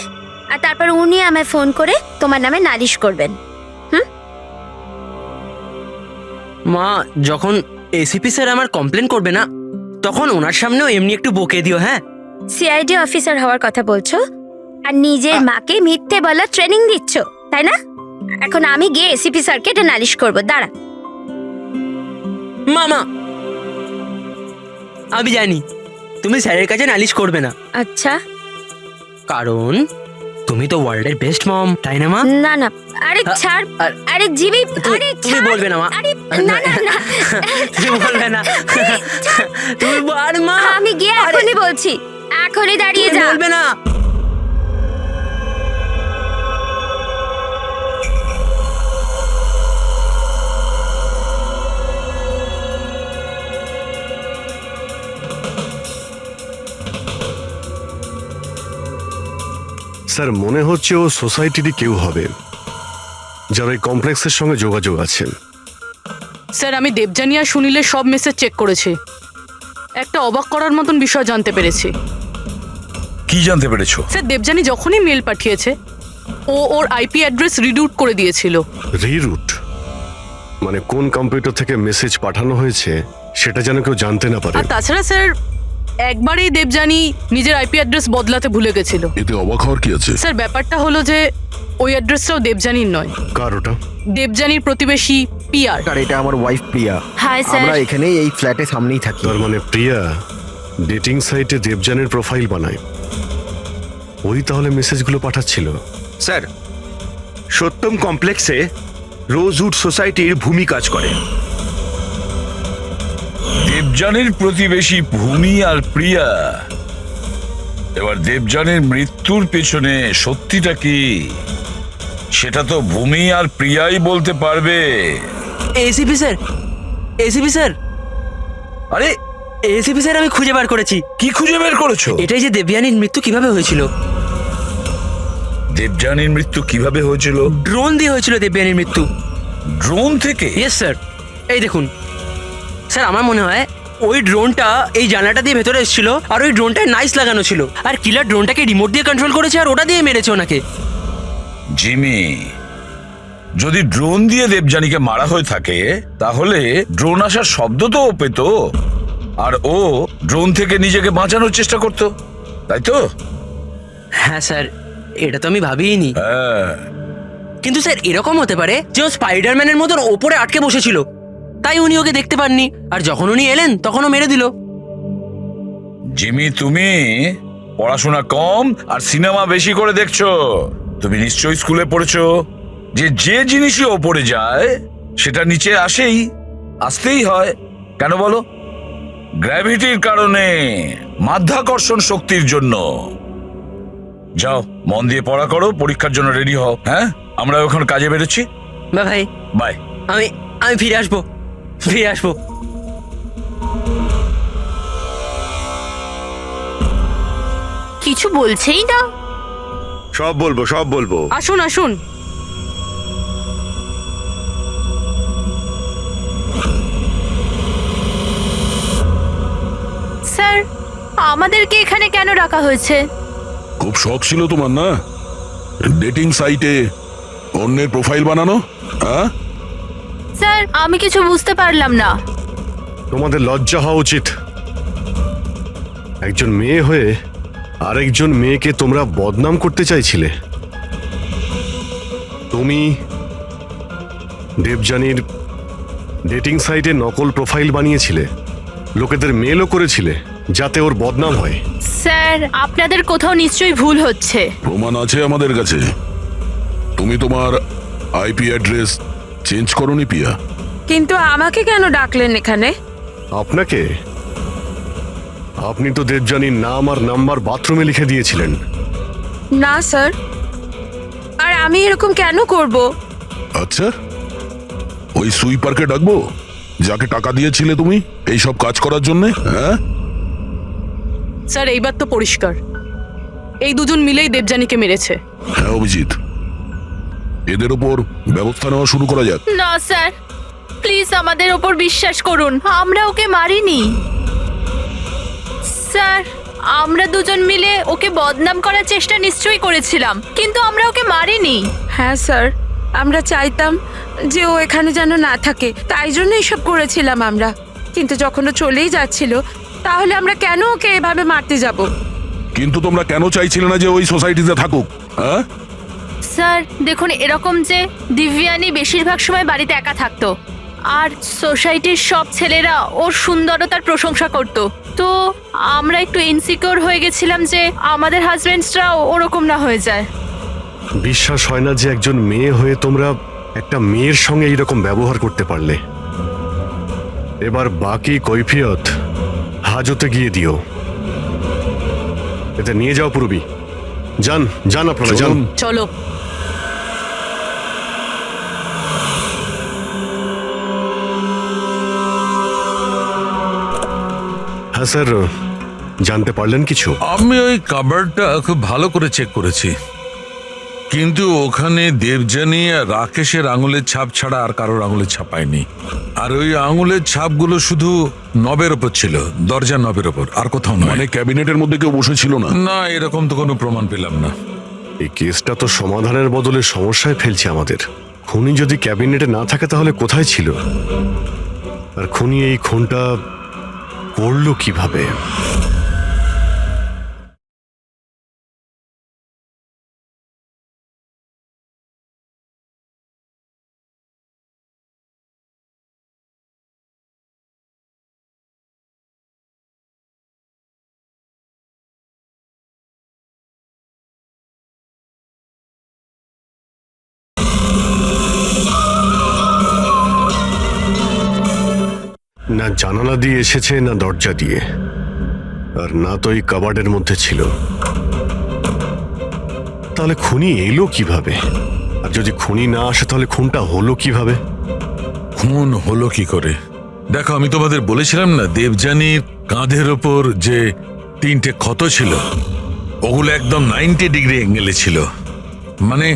আর তারপর উনি আমায় ফোন করে তোমার নামে নালিশ করবেন। মা যখন এসিপি স্যার আমার কমপ্লেন করবে না, তখন ওনার সামনেও এমনি একটু বকে দিও। হ্যাঁ, সিআইডি অফিসার হওয়ার কথা বলছো আর নিজের মাকে মিথ্যে বলার ট্রেনিং দিচ্ছ, তাই না? এখন আমি গিয়ে এসিপি স্যারকে এটা নালিশ করবো, দাঁড়া। মামা আমি জানি তুমি স্যারের কাছে নালিশ করবে না। আচ্ছা, কারণ তুমি তো ওয়ার্ল্ডের বেস্ট মম, তাই না মা? না না, আরে ছাড়, আরে জিবি, আরে তুমি ছাড়। বলবে না মা? আরে না না না, তুমি বলবে না? তুমি আর মা আমি গিয়ে এখনই বলছি, এখনই দাঁড়িয়ে তুমি যা। বলবে না? স্যার মনে হচ্ছে ও সোসাইটিরই কেউ হবে, যারা এই কমপ্লেক্সের সঙ্গে যোগাযোগ আছে। স্যার আমি দেবযানী আর সুনীলের সব মেসেজ চেক করেছি, একটা অবাক করার মতন বিষয় জানতে পেরেছি। কি জানতে পেরেছো? স্যার দেবযানী যখনই মেল পাঠিয়েছে ও ওর আইপি অ্যাড্রেস রিডিউট করে দিয়েছিল। রিরুট মানে কোন কম্পিউটার থেকে মেসেজ পাঠানো হয়েছে সেটা যেন কেউ জানতে না পারে। আর তাছাড়া স্যার একবারেই দেবযানী নিজের আইপি অ্যাড্রেস বদলাতে ভুলে গেছিল। এতে অবাক হওয়ার কি আছে? স্যার ব্যাপারটা হলো যে ওই অ্যাড্রেসটাও দেবযানীর নয়, কার ওটা? দেবযানীর প্রতিবেশী পিয়ার। আর এটা আমার ওয়াইফ প্রিয়া। Hi sir. আমরা এখানেই এই ফ্ল্যাটের সামনেই থাকি। তার মানে প্রিয়া ডেটিং সাইটে দেবযানীর প্রোফাইল বানায়, ওই তাহলে মেসেজগুলো পাঠাচ্ছিল। স্যার, সত্যম কমপ্লেক্সে রোজউড সোসাইটির ভূমি কাজ করে। দেবযানীর প্রতিবেশী ভূমি আর প্রিয়া। এবার দেবযানীর মৃত্যুর পেছনে সত্যিটা কি সেটা তো ভূমি আর প্রিয়াই বলতে পারবে। এসিপি স্যার, এসিপি স্যার, আরে এসিপি স্যার, আমি খুঁজে বার করেছি। কি খুঁজে বের করেছো? এটাই যে দেবযানীর মৃত্যু কিভাবে হয়েছিল। দেবযানীর মৃত্যু কিভাবে হয়েছিল? ড্রোন দিয়ে হয়েছিল দেবযানীর মৃত্যু। ড্রোন থেকে? ইয়েস স্যার, এই দেখুন স্যার, আমার মনে হয় ওই ড্রোনটা এই জানলাটা দিয়ে ভেতরে এসেছিল আর ওই ড্রোনটায় নাইস লাগানো ছিল আর কিলার ড্রোনটাকে রিমোট দিয়ে কন্ট্রোল করেছে আর ওটা দিয়ে মেরেছে ওনাকে। জিমি, যদি ড্রোন দিয়ে দেবযানীকে মারা হয়ে থাকে তাহলে ড্রোন আসার শব্দ তো ও পেত আর ও ড্রোন থেকে নিজেকে বাঁচানোর চেষ্টা করত, তাই তো? হ্যাঁ স্যার, এটা তো আমি ভাবিনি। হ্যাঁ, কিন্তু স্যার এরকম হতে পারে যে ও স্পাইডারম্যানের মতন ওপরে আটকে বসেছিল, তাই উনি ওকে দেখতে পাননি আর যখন উনি এলেন তখন ও মেরে দিল। জিমি, তুমি পড়াশোনা কম আর সিনেমা বেশি করে দেখছো। তুমি নিশ্চয়ই স্কুলে পড়েছো যে যে জিনিসই ওপরে যায় সেটা নিচে আসতেই হয়। কেন বলো? গ্র্যাভিটির কারণে, মাধ্যাকর্ষণ শক্তির জন্য। যাও, মন দিয়ে পড়া করো, পরীক্ষার জন্য রেডি হও। হ্যাঁ, আমরা এখন কাজে বেরোচ্ছি। বা ভাই, বাই। আমি ফিরে আসবো, ফিরে আসবো। কিছু বলছেই না। সব বলবো, সব বলবো। আসুন আসুন। স্যার, আমাদেরকে এখানে কেন রাখা হয়েছে? খুব শখ ছিল তোমার না ডেটিং সাইটে অন্যের প্রোফাইল বানানো? হ্যাঁ, স্যার, আমি কিছু বুঝতে পারলাম না। তোমাদের লজ্জা হওয়া উচিত। একজন মেয়ে হয়ে আরেকজন মেয়েকে তোমরা বদনাম করতে চাইছিলে। তুমি দেবযানীর ডেটিং সাইটে নকল প্রোফাইল বানিয়েছিলে, লোকেদের মেলও করেছিলে যাতে ওর বদনাম হয়। স্যার, আপনাদের কোথাও নিশ্চয়ই ভুল হচ্ছে। প্রমাণ আছে আমাদের কাছে। তুমি তোমার আইপি অ্যাড্রেস চেঞ্জ করোনি পিয়া? কিন্তু আমাকে কেন ডাকলেন এখানে? আপনাকে? আপনি তো দেবযানীর নাম আর নাম্বার বাথরুমে লিখে দিয়েছিলেন। না স্যার, আর আমি এরকম কেন করব? আচ্ছা, ওই সুইপারকে ডাকবো যাকে টাকা দিয়েছিলে তুমি এই সব কাজ করার জন্য? হ্যাঁ স্যার এইবার তো পরিষ্কার, এই দুজন মিলেই দেবযানীকে মেরেছে। হ্যাঁ অভিজিৎ, এদের ওপর ব্যবস্থা নেওয়া শুরু করা যাক। না স্যার, প্লিজ আমাদের ওপর বিশ্বাস করুন, আমরা ওকে মারিনি। স্যার, আমরা দুজন মিলে ওকে বদনাম করার চেষ্টা নিশ্চয়ই করেছিলাম, কিন্তু আমরা ওকে মারিনি। হ্যাঁ স্যার, আমরা চাইতাম যে ও এখানে যেন না থাকে, তাই জন্য এসব করেছিলাম আমরা। কিন্তু যখন ও চলেই যাচ্ছিল, তাহলে আমরা কেন ওকে এভাবে মারতে যাব? কিন্তু তোমরা কেন চাইছিলে না যে ওই সোসাইটিতে থাকুক? হ্যাঁ, স্যার দেখুন, এরকম যে দিব্যানী বেশিরভাগ সময় বাড়িতে একা থাকতো, আর সোসাইটির সব ছেলেরা ওর সুন্দরতার প্রশংসা করত। তো আমরা একটু ইনসিকিউর হয়ে গেছিলাম যে আমাদের হাজবেন্ডসরাও ওরকম না হয়ে যায়। বিশ্বাস হয় না যে একজন মেয়ে হয়ে তোমরা একটা মেয়ের সঙ্গে এইরকম ব্যবহার করতে পারলে। এবার বাকি কৈফিয়ত হাজতে গিয়ে দিও। এটা নিয়ে যাও পূর্বী। যান যান আপনারা যান। চলো। হ্যাঁ স্যার, জানতে পারলেন কিছু? আমি ওই কাবারটা খুব ভালো করে চেক করেছি, কিন্তু ওখানে দেবযানী আর রাকেশের আঙুলের ছাপ ছাড়া আর কারোর আঙুলের ছাপ পাইনি। আর ওই আঙুলের ছাপগুলো শুধু নবের ওপর ছিল, দরজা নবের ওপর, আর কোথাও নয়। মানে ক্যাবিনেটের মধ্যে কেউ বসেছিল না? না, এরকম তো কোনো প্রমাণ পেলাম না। এই কেসটা তো সমাধানের বদলে সমস্যায় ফেলছে আমাদের। খুনি যদি ক্যাবিনেটে না থাকে তাহলে কোথায় ছিল? আর খুনি এই খুনটা করলো কিভাবে? না জানালা দিয়ে এসেছে, না দরজা দিয়ে, আর না তো এই কাবার্ডের মধ্যে ছিল। তাহলে খুনি এলো কিভাবে? আর যদি খুনি না আসে তাহলে খুনটা হলো কিভাবে? খুন হলো কি করে? দেখো, আমি তোমাদের বলেছিলাম না দেবযানীর কাঁধের ওপর যে 3টে ক্ষত ছিল, ওগুলো একদম 90 ডিগ্রি অ্যাঙ্গেলে ছিল। মানে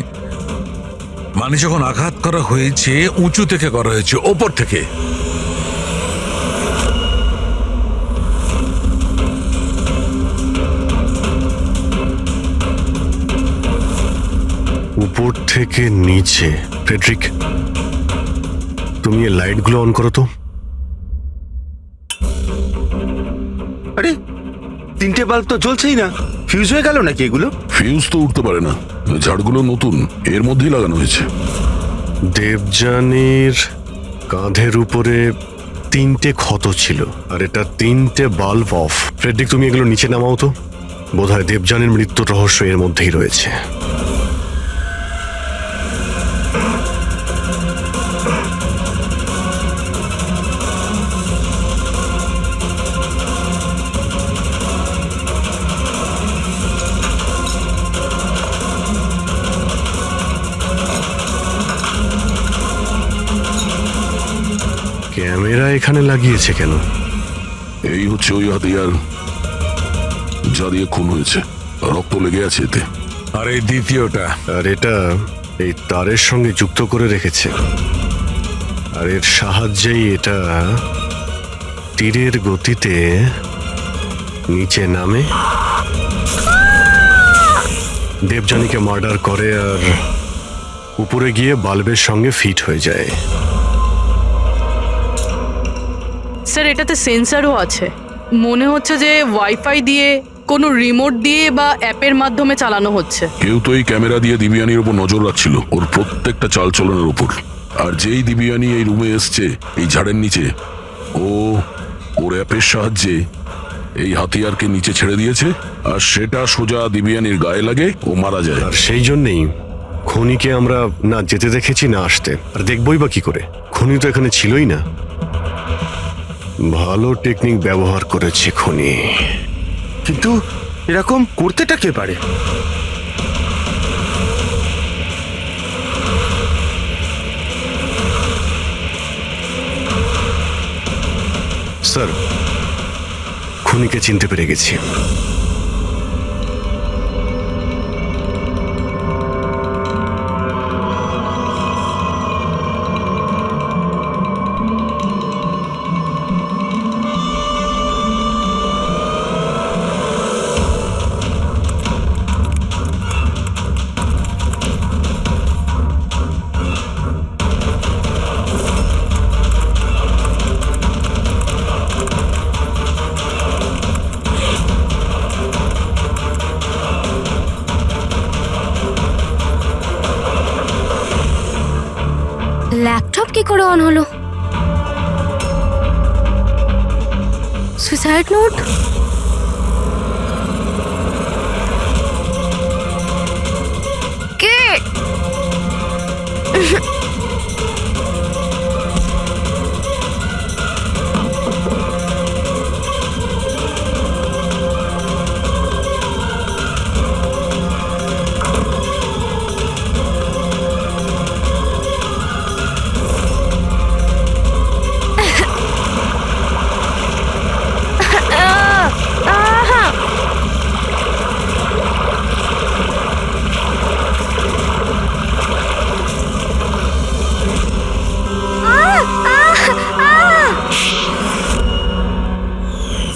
মানে যখন আঘাত করা হয়েছে উঁচু থেকে করা হয়েছে, ওপর থেকে। উপর থেকে নিচে। ফ্রেডরিক, তুমি এই লাইটগুলো অন করো তো। আরে 3টে বাল্ব তো জ্বলছেই না, ফিউজ হয়ে গেল নাকি এগুলো? ফিউজ তো উঠতে পারে না, ঝাড়গুলো নতুন, এর মধ্যেই লাগানো হয়েছে। দেবযানীর কাঁধের উপরে 3টে ক্ষত ছিল, আর এটা 3টে বাল্ব অফ। ফ্রেডরিক, তুমি এগুলো নিচে নামাও তো। বোধহয় দেবযানীর মৃত্যুর রহস্য এর মধ্যেই রয়েছে। ক্যামেরা এখানে লাগিয়েছে কেন? এই হচ্ছে ওই হাতিয়ার যা দিয়ে খুন হয়েছে, রক্ত লেগে আছে এতে। আর এই দ্বিতীয়টা, আর এটা এই তারের সঙ্গে যুক্ত করে রেখেছে, আর এর সাহায্যেই এটা তীরের গতিতে নিচে নামে, দেবযানীকে মার্ডার করে, আর উপরে গিয়ে বাল্বের সঙ্গে ফিট হয়ে যায়। স্যার, এটাতে সেন্সারও আছে। মনে হচ্ছে যে ওয়াইফাই দিয়ে, কোনো রিমোট দিয়ে বা অ্যাপের মাধ্যমে চালানো হচ্ছে। কেউ তো এই ক্যামেরা দিয়ে দিবিয়ানির উপর নজর রাখছিল, ওর প্রত্যেকটা চালচলনের উপর। আর যেই দিবিয়ানি এই রুমে এসছে এই ঝাড়ের নিচে, ওর অ্যাপের সাহায্যে এই হাতিয়ারকে নিচে ছেড়ে দিয়েছে, আর সেটা সোজা দিবিয়ানির গায়ে লাগে, ও মারা যায়। আর সেই জন্যেই খুনিকে আমরা না যেতে দেখেছি না আসতে। আর দেখবই বা কি করে? খুনি তো এখানে ছিলই না। ভালো টেকনিক ব্যবহার করেছে খুনি। কিন্তু এরকম করতেটা কে পারে? স্যার, খুনিকে চিনতে পেরে গেছি। ল্যাপটপ কি করে অন হলো? Suicide note? কে?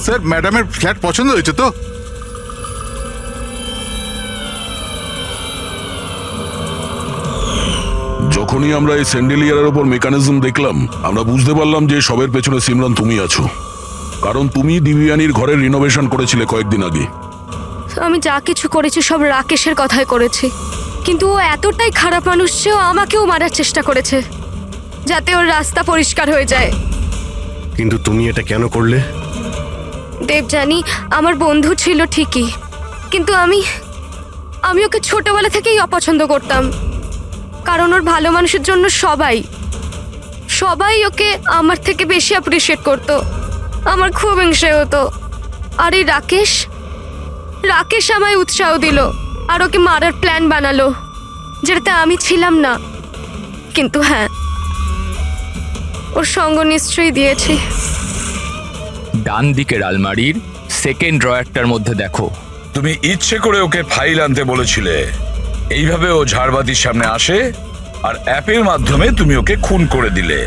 স্যার ম্যাডামের ফ্ল্যাট পছন্দ হয়েছে তো? যখনই আমরা এই স্যান্ডেলিয়ারের ওপর মেকানিজম দেখলাম, আমরা বুঝতে পারলাম যে সবের পেছনে সিমরান তুমি আছো। কারণ তুমি দিব্যানীর ঘরের রিনোভেশন করেছিলে কয়েকদিন আগে। আমি যা কিছু করেছি সব রাকেশের কথাই করেছি, কিন্তু ও এতটাই খারাপ মানুষ যে ও আমাকেও মারার চেষ্টা করেছে, যাতে ওর রাস্তা পরিষ্কার হয়ে যায়। কিন্তু তুমি এটা কেন করলে? দেবযানী আমার বন্ধু ছিল ঠিকই, কিন্তু আমি ওকে ছোটবেলা থেকেই অপছন্দ করতাম। কারণ ওর ভালো মানুষের জন্য সবাই ওকে আমার থেকে বেশি অ্যাপ্রিসিয়েট করতো। আমার খুব হিংসে হতো। আর এই রাকেশ আমায় উৎসাহ দিল আর ওকে মারার প্ল্যান বানালো, যেটাতে আমি ছিলাম না। কিন্তু হ্যাঁ, ওর সঙ্গ নিশ্চয়ই দিয়েছি। ডান দিকের আলমারির সেকেন্ড ড্রয়ারটার মধ্যে দেখো। তুমি ইচ্ছে করে ওকে ফাইল আনতে বলেছিলে, এইভাবে ও ঝাড়বাতির সামনে আসে আর অ্যাপের মাধ্যমে তুমি ওকে খুন করে দিলে।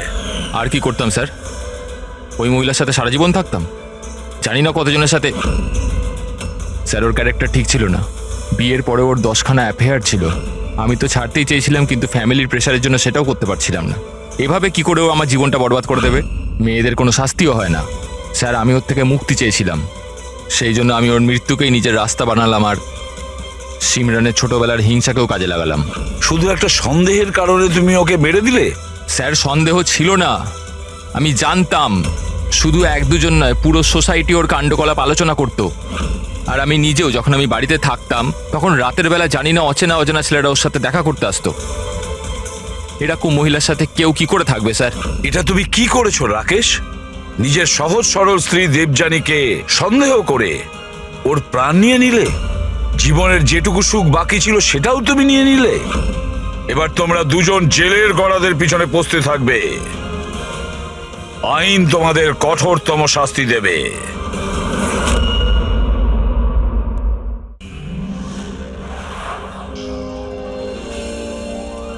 আর কি করতাম স্যার? ওই মহিলার সাথে সারা জীবন থাকতাম? জানি না কতজনের সাথে। স্যার ওর ক্যারেক্টার ঠিক ছিল না। বিয়ের পরে ওর 10খানা অ্যাফেয়ার ছিল। আমি তো ছাড়তেই চেয়েছিলাম, কিন্তু ফ্যামিলির প্রেশারের জন্য সেটাও করতে পারছিলাম না। এভাবে কি করে ও আমার জীবনটা বরবাদ করে দেবে? মেয়েদের কোনো শাস্তিও হয় না। স্যার আমি ওর থেকে মুক্তি চেয়েছিলাম, সেই জন্য আমি ওর মৃত্যুকেই নিজের রাস্তা বানালাম আর সিমরানের ছোটবেলার হিংসাকেও কাজে লাগালাম। শুধু একটা সন্দেহের কারণে তুমি ওকে মেরে দিলে? স্যার সন্দেহ ছিল না, আমি জানতাম। শুধু 1-2 নয়, পুরো সোসাইটি ওর কাণ্ডকলাপ আলোচনা করতো। আর আমি নিজেও যখন আমি বাড়িতে থাকতাম, তখন রাতের বেলা জানি না অচেনা ছেলেরা ওর সাথে দেখা করতে আসতো। এরকম মহিলার সাথে কেউ কি করে থাকবে স্যার? এটা তুমি কি করেছো রাকেশ? নিজের সহজ সরল স্ত্রী দেবযানীকে সন্দেহ করে ওর প্রাণ নিয়ে নিলে। জীবনের যেটুকু সুখ বাকি ছিল সেটাও তুমি নিয়ে নিলে। এবার তোমরা দুজন জেলের গড়াদের পিছনে পৌঁছতে থাকবে। আইন তোমাদের কঠোরতম শাস্তি দেবে।